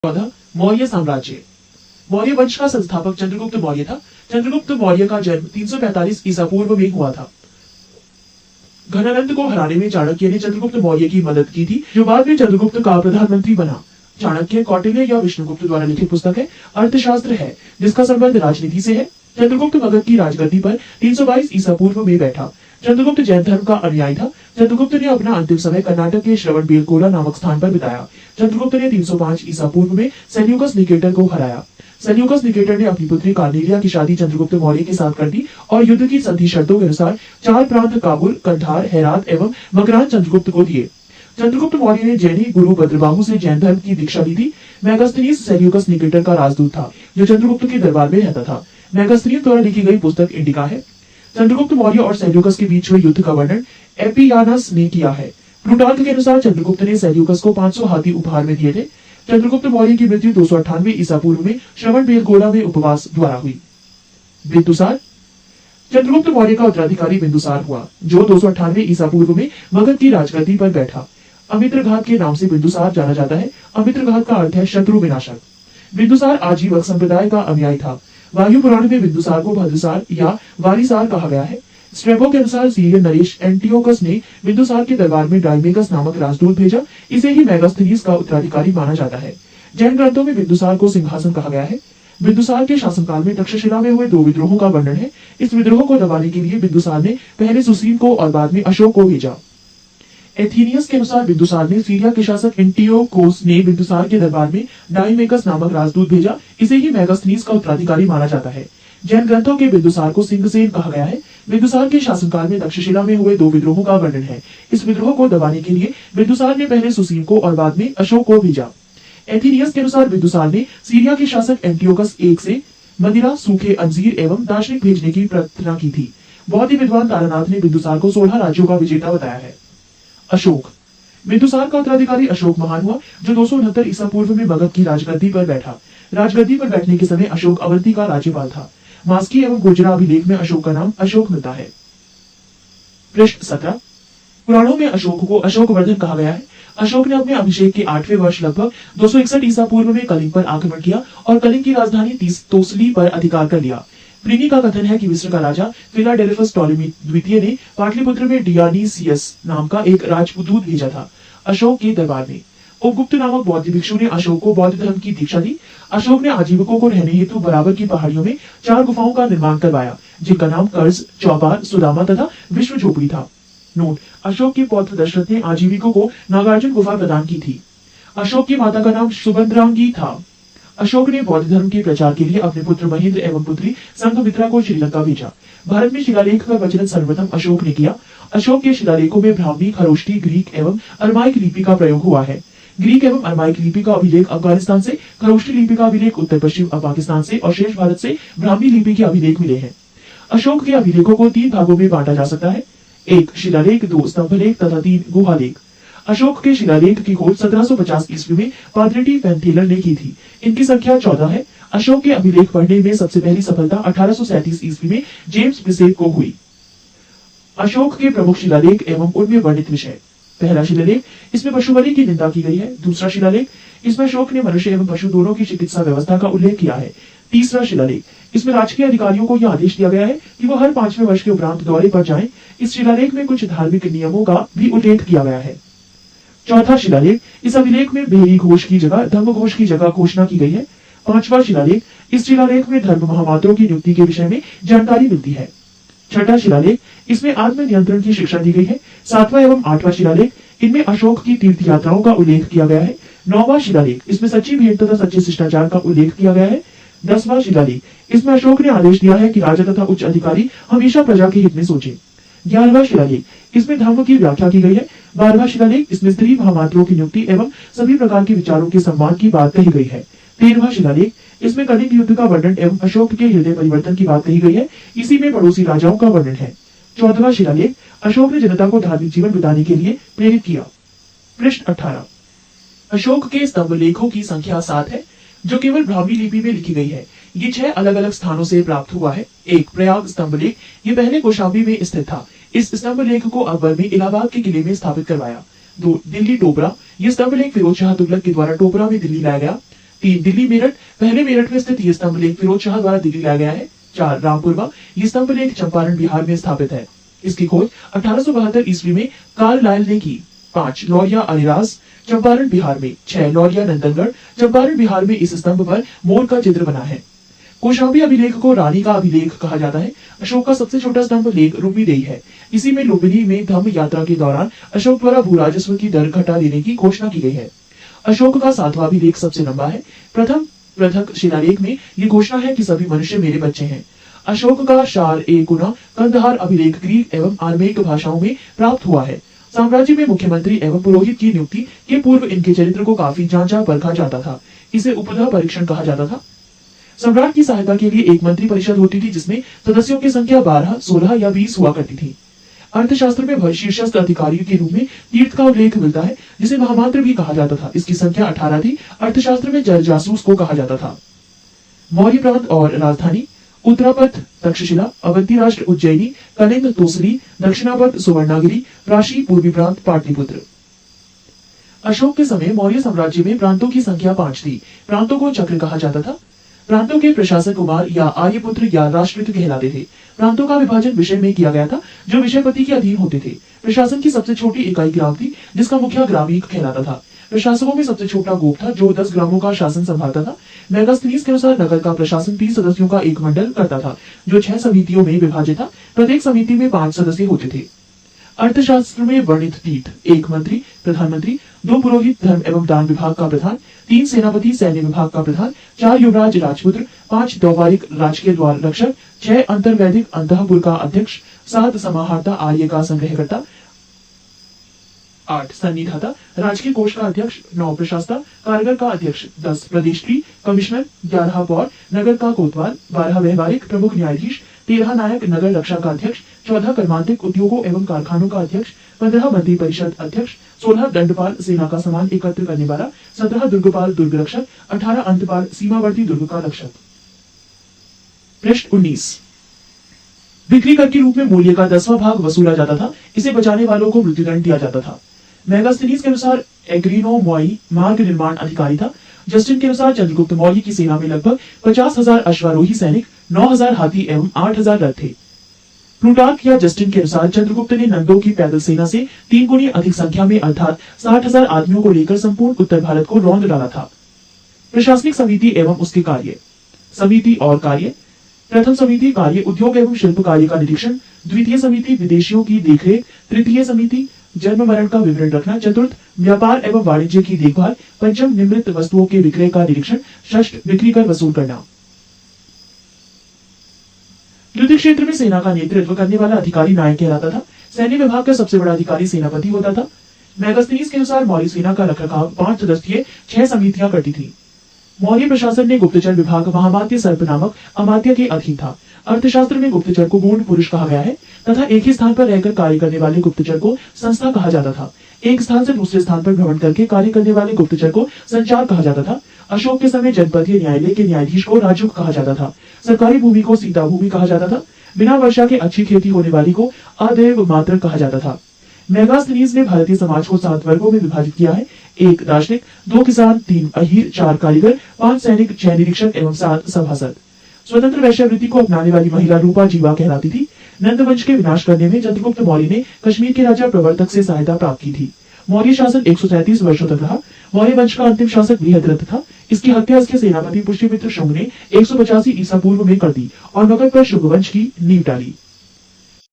14 मौर्य साम्राज्य। मौर्य वंश का संस्थापक चंद्रगुप्त मौर्य था। चंद्रगुप्त मौर्य का जन्म 345 ईसा पूर्व में हुआ था। घनानंद को हराने में चाणक्य ने चंद्रगुप्त मौर्य की मदद की थी, जो बाद में चंद्रगुप्त का प्रधानमंत्री बना। चाणक्य कौटिल्य या विष्णुगुप्त द्वारा लिखित पुस्तक है, अर्थशास्त्र है, जिसका संबंध राजनीति से है। चंद्रगुप्त मगध की राजगद्दी पर 322 ईसा पूर्व में बैठा। चंद्रगुप्त जैन धर्म का अनुयायी था। चंद्रगुप्त ने अपना अंतिम समय कर्नाटक के श्रवणबेलगोला नामक स्थान पर बिताया। चंद्रगुप्त ने 305 ईसा पूर्व में सेल्यूकस निकेटर को हराया। सेल्यूकस निकेटर ने अपनी पुत्री कार्नेलिया की शादी चंद्रगुप्त मौर्य के साथ कर दी और युद्ध की संधि शर्तों के अनुसार 4 प्रांत काबुल, कंधार, हेरात एवं मकरान चंद्रगुप्त को दिए। चंद्रगुप्त मौर्य ने जैनी गुरु भद्रबाहु से जैन धर्म की दीक्षा ली थी। मेगास्थनीज सेल्यूकस निकेटर का राजदूत था, जो चंद्रगुप्त के दरबार में रहता था। मेगास्थनीज द्वारा लिखी गई पुस्तक इंडिका है। चंद्रगुप्त मौर्य और सेल्यूकस के बीच हुए युद्ध का वर्णन एपियानस ने किया है। प्लूटार्क के अनुसार चंद्रगुप्त ने सेल्यूकस को 500 हाथी उपहार में दिए थे। चंद्रगुप्त मौर्य की मृत्यु 298 ईसा पूर्व में श्रवणबेलगोला में उपवास द्वारा हुई। बिंदुसार। चंद्रगुप्त मौर्य का उत्तराधिकारी बिंदुसार हुआ, जो 298 ईसा पूर्व में मगध की राजगद्दी पर बैठा। अमित्रघात के नाम से बिंदुसार जाना जाता है। अमित्रघात का अर्थ है शत्रु विनाशक। बिंदुसार आजीवक संप्रदाय का अनुयायी था। वायु पुराण में बिंदुसार को भद्रसार या वारिसार कहा गया है। स्ट्रेबो के अनुसार सीरियन नरेश एंटियोकस ने बिंदुसार के दरबार में डाइमेगस नामक राजदूत भेजा। इसे ही मेगास्थनीज का उत्तराधिकारी माना जाता है। जैन ग्रंथों में बिंदुसार को सिंहासन कहा गया है। बिंदुसार के शासनकाल में तक्षशिला में हुए 2 विद्रोहों का वर्णन है। इस विद्रोह को दबाने के लिए बिंदुसार ने पहले सुसीम को और बाद में अशोक को भेजा। एथीनियस के अनुसार बिंदुसार ने सीरिया के शासक एंटियोकोस ने बिंदुसार के दरबार में डाइमेगस नामक राजदूत भेजा। इसे ही मेगास्थनीज का उत्तराधिकारी माना जाता है। जैन ग्रंथों के बिंदुसार को सिंहसेन कहा गया है। बिंदुसार के शासनकाल में तक्षशिला में हुए 2 विद्रोहों का वर्णन है। इस विद्रोह को दबाने के लिए बिंदुसार ने पहले सुसीम को और बाद में अशोक को भेजा। एथीनियस के अनुसार बिंदुसार ने सीरिया के शासक एंटियोकस I से मदिरा, सूखे अंजीर एवं दार्शनिक भेजने की प्रार्थना की थी। बहुत ही विद्वान तारानाथ ने बिंदुसार को 16 राज्यों का विजेता बताया है। अशोक। बिंदुसार का उत्तराधिकारी अशोक महान हुआ, जो 269 ईसा पूर्व में मगध की राजगद्दी पर बैठा। राजगद्दी पर बैठने के समय अशोक अवंती का राज्यपाल था। मास्की एवं गुर्जरा अभिलेख में अशोक का नाम अशोक मिलता है। पृष्ठ 17। पुराणों में अशोक को अशोकवर्धन कहा गया है। अशोक ने अपने अभिषेक के 8वें वर्ष लगभग 261 ईसा पूर्व में कलिंग पर आक्रमण किया और कलिंग की राजधानी तोसली पर अधिकार कर लिया। प्लिनी का कथन है कि मिस्र का राजा फिलाडेल्फस टॉलेमी द्वितीय ने पाटलिपुत्र में डियोनिसियस नाम का एक राजदूत भेजा था अशोक के दरबार में। उपगुप्त नामक बौद्ध भिक्षु ने अशोक को बौद्ध धर्म की दीक्षा दी। अशोक ने आजीविकों को रहने हेतु बराबर की पहाड़ियों में 4 गुफाओं का निर्माण करवाया, जिनका नाम कर्ज, चौपार, सुदामा तथा विश्व झोपड़ी था। नोट: अशोक के पौत्र दशरथ ने आजीविकों को नागार्जुन गुफा प्रदान की थी। अशोक की माता का नाम सुभद्रांगी था। अशोक ने बौद्ध धर्म के प्रचार के लिए अपने पुत्र महेंद्र एवं पुत्री संघमित्रा को श्रीलंका भेजा। भारत में शिलालेख का प्रचलन सर्वप्रथम अशोक ने किया। अशोक के शिलालेखों में ब्राह्मी, खरोष्टी, ग्रीक एवं अरमाइक लिपि का प्रयोग हुआ है। ग्रीक एवं अरमाइक लिपि का अभिलेख अफगानिस्तान से, खरोष्टी लिपि का अभिलेख उत्तर पश्चिम पाकिस्तान से और शेष भारत से ब्राह्मी लिपि के अभिलेख मिले हैं। अशोक के अभिलेखों को 3 भागों में बांटा जा सकता है: 1 शिलालेख, 2 स्तंभलेख तथा 3 गुहालेख। अशोक के शिलालेख की खोज 1750 ईस्वी में पाद्रिटी फैनथेलर ने की थी। इनकी संख्या 14 है। अशोक के अभिलेख पढ़ने में सबसे पहली सफलता 1837 ईस्वी में जेम्स ब्रिसेट को हुई। अशोक के प्रमुख शिलालेख एवं उनमें वर्णित विषय: पहला शिलालेख, इसमें पशु बलि की निंदा की गई है। दूसरा शिलालेख, इसमें अशोक ने मनुष्य एवं पशु दोनों की चिकित्सा व्यवस्था का उल्लेख किया है। तीसरा शिलालेख, इसमें राजकीय अधिकारियों को यह आदेश दिया गया है कि वो हर 5वें वर्ष के उपरांत दौरे पर जाएं। इस शिलालेख में कुछ धार्मिक नियमों का भी उल्लेख किया गया है। चौथा शिलालेख, इस अभिलेख में भेरी घोष की जगह धम्म घोष की जगह घोषणा की गई है। 5वां शिलालेख, इस शिलालेख में धर्म महामात्रों की नियुक्ति के विषय में जानकारी मिलती है। 6ठा शिलालेख, इसमें आत्म नियंत्रण की शिक्षा दी गई है। 7वां एवं 8वां शिलालेख, इनमें अशोक की तीर्थ यात्राओं का उल्लेख किया गया है। 9वां शिलालेख, इसमें सच्ची भेंट तथा सच्चे शिष्टाचार का उल्लेख किया गया है। 10वां शिलालेख, इसमें अशोक ने आदेश दिया है कि राजा तथा उच्च अधिकारी हमेशा प्रजा के हित में सोचे। 11वां शिलालेख, इसमें धर्म की व्याख्या की गई है। 12वां शिलालेख, इसमें स्त्री महामात्रों की नियुक्ति एवं सभी प्रकार के विचारों के सम्मान की बात कही गई है। 13वां शिलालेख, इसमें कलिंग युद्ध का वर्णन एवं अशोक के हृदय परिवर्तन की बात कही गई है। इसी में पड़ोसी राजाओं का वर्णन है। 14वां शिलालेख, अशोक ने जनता को धार्मिक जीवन बिताने के लिए प्रेरित किया। पृष्ठ 18। अशोक के स्तंभ लेखों की संख्या 7 है, जो केवल ब्राह्मी लिपि में लिखी गई है। ये 6 अलग अलग स्थानों से प्राप्त हुआ है। 1 प्रयाग स्तंभ लेख, ये पहले कौशाम्बी में स्थित था। इस स्तंभ लेख को अकबर ने इलाहाबाद के किले में स्थापित करवाया। 2 दिल्ली टोपरा, ये स्तंभ लेख फिरोज शाह तुगलक के द्वारा टोपरा में दिल्ली लाया गया। 3 दिल्ली मेरठ, पहले मेरठ में स्थित ये स्तंभ लेख फिरोज शाह द्वारा दिल्ली लाया गया है। 4 रामपुरवा, ये स्तंभ लेख चंपारण बिहार में स्थापित है। इसकी खोज 1872 ईस्वी में कार्ललाइल ने की। 5 लौरिया अलीराज, चंपारण बिहार में। 6 लौरिया नंदनगढ़, चंपारण बिहार में। इस स्तंभ पर मोर का चित्र बना है। कौशाम्बी अभिलेख को रानी का अभिलेख कहा जाता है। अशोक का सबसे छोटा स्तंभ लेख लुम्बिनी है। इसी में लुम्बिनी में धम्म यात्रा के दौरान अशोक द्वारा भू राजस्व की दर घटा देने की घोषणा की गई है। अशोक का 7वां अभिलेख सबसे लंबा है। प्रथम पृथक शिलालेख में ये घोषणा है कि सभी मनुष्य मेरे बच्चे हैं। अशोक का शार ए गुना कंदहार अभिलेख ग्रीक एवं आर्मेक भाषाओं में प्राप्त हुआ है। साम्राज्य में मुख्यमंत्री एवं पुरोहित की नियुक्ति के पूर्व इनके चरित्र को काफी जांचा परखा जाता था। इसे उपधा परीक्षण कहा जाता था। सम्राट की सहायता के लिए एक मंत्री परिषद होती थी जिसमें सदस्यों की संख्या 12, 16 या 20 हुआ करती थी। अर्थशास्त्र में शीर्षस्थ अधिकारियों के रूप में तीर्थ का उल्लेख मिलता है जिसे महामात्र भी कहा जाता था। इसकी संख्या 18 थी। अर्थशास्त्र में जल जासूस को कहा जाता था। मौर्य प्रांत और राजधानी उत्तरापथ तक्षशिला, अवंती राष्ट्र उज्जैनी, कलिंग तोसरी, दक्षिणापथ सुवर्णागिरी, प्राशी पूर्वी प्रांत पाटलिपुत्र। अशोक के समय मौर्य साम्राज्य में प्रांतों की संख्या 5 थी। प्रांतों को चक्र कहा जाता था। प्रांतों के प्रशासक कुमार या आर्यपुत्र या राष्ट्रपिता कहलाते थे। प्रांतों का विभाजन विषय में किया गया था जो विषयपति के अधीन होते थे। प्रशासन की सबसे छोटी इकाई ग्राम थी जिसका मुखिया ग्रामीण कहलाता था। प्रशासकों में सबसे छोटा गोप था जो 10 ग्रामों का शासन संभालता था। मेगास्थनीज के अनुसार नगर का प्रशासन 30 सदस्यों का एक मंडल करता था जो 6 समितियों में विभाजित था। प्रत्येक समिति में 5 सदस्य होते थे। अर्थशास्त्र में वर्णित तीर्थ 1 मंत्री प्रधानमंत्री, 2 पुरोहित धर्म एवं दान विभाग का प्रधान, 3 सेनापति सैन्य विभाग का प्रधान, 4 युवराज राजपुत्र, 5 दौबारिक राजकीय द्वार रक्षक, 6 अंतर्वैदिक अंतःपुर का अध्यक्ष, 7 समाहर्ता आर्य का संग्रहकर्ता, 8 सन्निधाता राजकीय कोष का अध्यक्ष, 9 प्रशासता कारगर का अध्यक्ष, 10 प्रदेश की कमिश्नर, 11 पौर नगर का कोतवाल, 12 व्यवहारिक प्रमुख न्यायाधीश, 13 नायक नगर रक्षा का अध्यक्ष, 14 कर्मांतिक उद्योगों एवं कारखानों का अध्यक्ष, 15 मंत्री परिषद अध्यक्ष, 16 दंडपाल सेना का सामान एकत्र करने वाला, 17 दुर्गपाल दुर्ग रक्षक, 18 अंतपाल सीमावर्ती दुर्ग का रक्षक। पृष्ठ 19। बिक्री कर के रूप में मूल्य का 10वां भाग वसूला जाता था। इसे बचाने वालों को मृत्युदंड दिया जाता था। मेगास्थनीज के अनुसार एग्रीनो मोई मार्ग निर्माण अधिकारी था। जस्टिन के अनुसार चंद्रगुप्त मौर्य की सेना में लगभग 50,000 अश्वारोही सैनिक, 9,000 हाथी एवं 8,000 रथ थे। प्लूटार्क या जस्टिन के अनुसार चंद्रगुप्त ने नंदों की पैदल सेना से 3 गुनी अधिक संख्या में अर्थात 60,000 आदमियों को लेकर संपूर्ण उत्तर भारत को रौंद डाला था। प्रशासनिक समिति एवं उसके कार्य। समिति और कार्य। प्रथम समिति कार्य उद्योग एवं शिल्प कार्य का निरीक्षण। द्वितीय समिति विदेशियों की देखरेख। तृतीय समिति जन्म मरण का विवरण रखना। चतुर्थ व्यापार एवं वाणिज्य की देखभाल। पंचम निम्नलिखित वस्तुओं के विक्रय का निरीक्षण। षष्ठ बिक्री कर वसूल करना। युद्ध क्षेत्र में सेना का नेतृत्व करने वाला अधिकारी नायक कहलाता था। सैन्य विभाग का सबसे बड़ा अधिकारी सेनापति होता था। मेगास्थनीज के अनुसार मौर्य सेना का रखरखाव 5 सदस्यीय 6 समितियां करती थी। मौर्य प्रशासन में गुप्तचर विभाग महामात्य सर्प नामक अमात्य के अधीन था। अर्थशास्त्र में गुप्तचर को गूढ़ पुरुष कहा गया है तथा एक ही स्थान पर रहकर कार्य करने वाले गुप्तचर को संस्था कहा जाता था। एक स्थान से दूसरे स्थान पर भ्रमण करके कार्य करने वाले गुप्तचर को संचार कहा जाता था। अशोक के समय जनपदीय न्यायालय के न्यायाधीश को राजुक कहा जाता था। सरकारी भूमि को सीता भूमि कहा जाता था। बिना वर्षा के अच्छी खेती होने वाली को अदैव मात्र कहा जाता था। मेगास्थनीज ने भारतीय समाज को 7 वर्गों में विभाजित किया है। 1 दार्शनिक, 2 किसान, 3 अहीर, 4 कारीगर, 5 सैनिक, 6 निरीक्षक एवं 7 सभासद। स्वतंत्र वैश्यावृत्ति को अपनाने वाली महिला रूपा जीवा कहलाती थी। नंद वंश के विनाश करने में चंद्रगुप्त मौर्य ने कश्मीर के राजा प्रवर्तक से सहायता प्राप्त की थी। मौर्य शासन 137 वर्षों तक रहा। मौर्य वंश का अंतिम शासक बृहद्रथ था। इसकी हत्या इसके सेनापति पुष्यमित्र शुंग ने 185 ईसा पूर्व में कर दी और नगद पर शुंग वंश की नींव डाली।